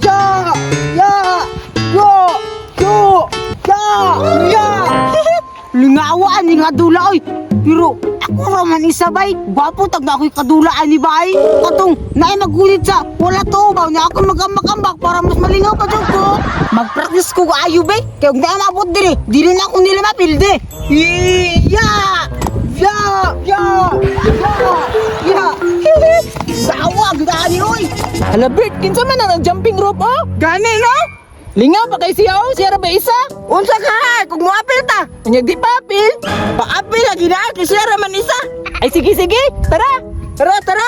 Ya! Ya! Yo! Yo! Ya! Ya! Lingawaan ni nga dula oy. Pero ako raman isabay. Gwapo tag na ako'y kadulaan ni bay. Katong naay magulit sa wala to ba niya ako magambak-ambak para mas malingaw pa dyan ko. Mag-practice ko ayo be. Kaya huwag na mabot dire. Di rin ako nila mapilde. Ya! Ya! Ya! Ya! Ya! Tawag gani oy. Hala Bert, kinsa man ang jumping rope oh? Gani no? Lingaw pa kay siya oh, siya ra ba isa? Unsa ka? Kung muapil ta. Unyag di papil. Paapil lagi na kasi raman isa. Ay sige sige, tara. Tara, tara!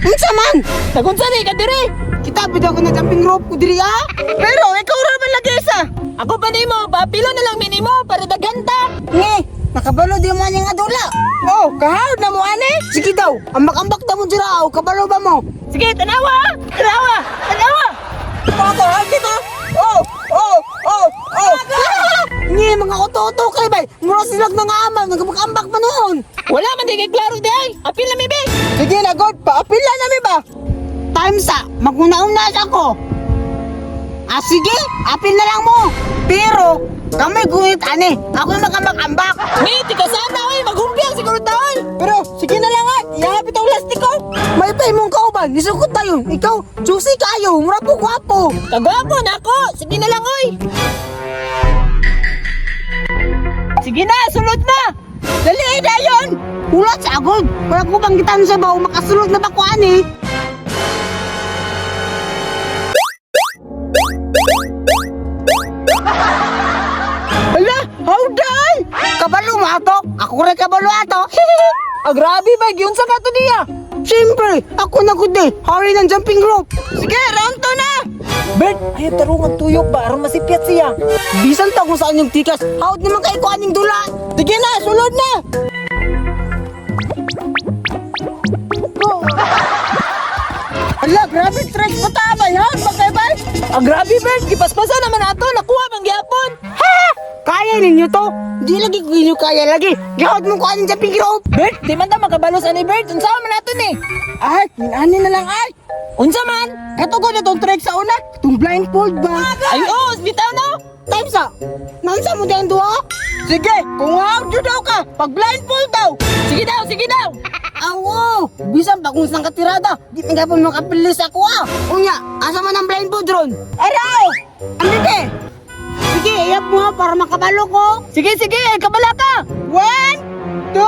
Unsa man? Tagunsa ni ka diri. Kita bida ko na jumping rope ko diri ah. Pero ikaw ra man lagi isa. Ako pa nimo, papilo na lang minimo para daghanta. Nge, nakabalo di man nga dula. Oh, kahawd na mo ani. Sige daw, ambak-ambak ta mo dira oh, kabalo ba mo? Sige, tanawa. Tanawa. Tanawa. Pako, kita. Oh, oh, oh, oh. Nge, mga oto-oto kay bay. Mura silag na nga amal, nagambak pa noon. Wala man di kay klaro di ay. Apil na mi be. Sige na god, paapil na nami ba? Time sa, maguna-una sa ko. Ah sige, apil na lang mo. Pero, kami guhit ani. Ako yung magambak-ambak. Ni, tika sana oy, magumpiang siguro taon. Pero, sige na lang nga. Ihapit ang plastic ko. May pay mong kauban. Nisukot tayo. Ikaw, juicy kayo. Mura po gwapo. Kagwapo na ako. Sige na lang oy. Sige na, sulod na. Dali na yun. Ulat sa agod. Kaya ko banggitan sa baw, makasulod na ba ko ani? Hala, howdan? Kabalo mo ato? Ako rin kabalo ato. Ah, grabe ba, yun sa kato niya. Siyempre, ako na gud eh. Hari ng jumping rope. Sige, round 2 na. Bert, ayaw tarungan tuyok ba, aron masipyat siya. Bisan ta kung saan yung tikas. Hawd naman kay ko aning dula. Sige na, sulod na. Ala, grabe strike pa tabay ha? Bagay-bay? Ah, grabe Bert, gipaspasan naman ato, nakuha bang gyapon. Ha! Kaya ninyo to? Di lagi ko inyo kaya lagi. Gihawd mo ko aning jumping rope. Bert, di man ta makabalos ani Bert, unsa man nato ni? Ay, minani na lang ay. Unsa man? Kato ko na tong trike sa una. Itong blindfold ba? Ay, oh, bitaw no. Time sa. Nansa mo din duha? Sige, kung hawd yun daw ka, pag blindfold daw. Sige daw, sige daw. Awo! Bisan pa kung saan katirada, di nga po makapilis ako ah! Unya, asa man ang blindfold ron? Araw! Andite! Sige, iyap mo para makabalo ko! Sige, sige, ay kabala ka. 1, 2,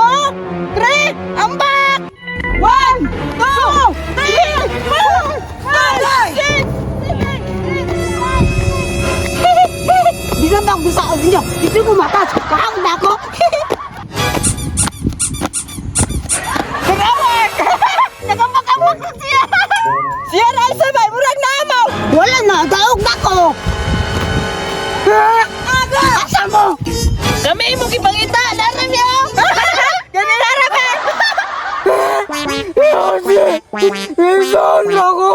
3, ambak! 1, 2, 3, 4, 5, 6, 7, 8, 9, 10! Bisan pa kung saan ninyo, dito ko matas, kahawag na ako! Nagambak-ambak ko siya! Siya na sabay, murag na amaw! Wala na, daog na ko! Aga! Asa mo? Kami mo gipangita, naram niya. Gani naram eh! Isan ako!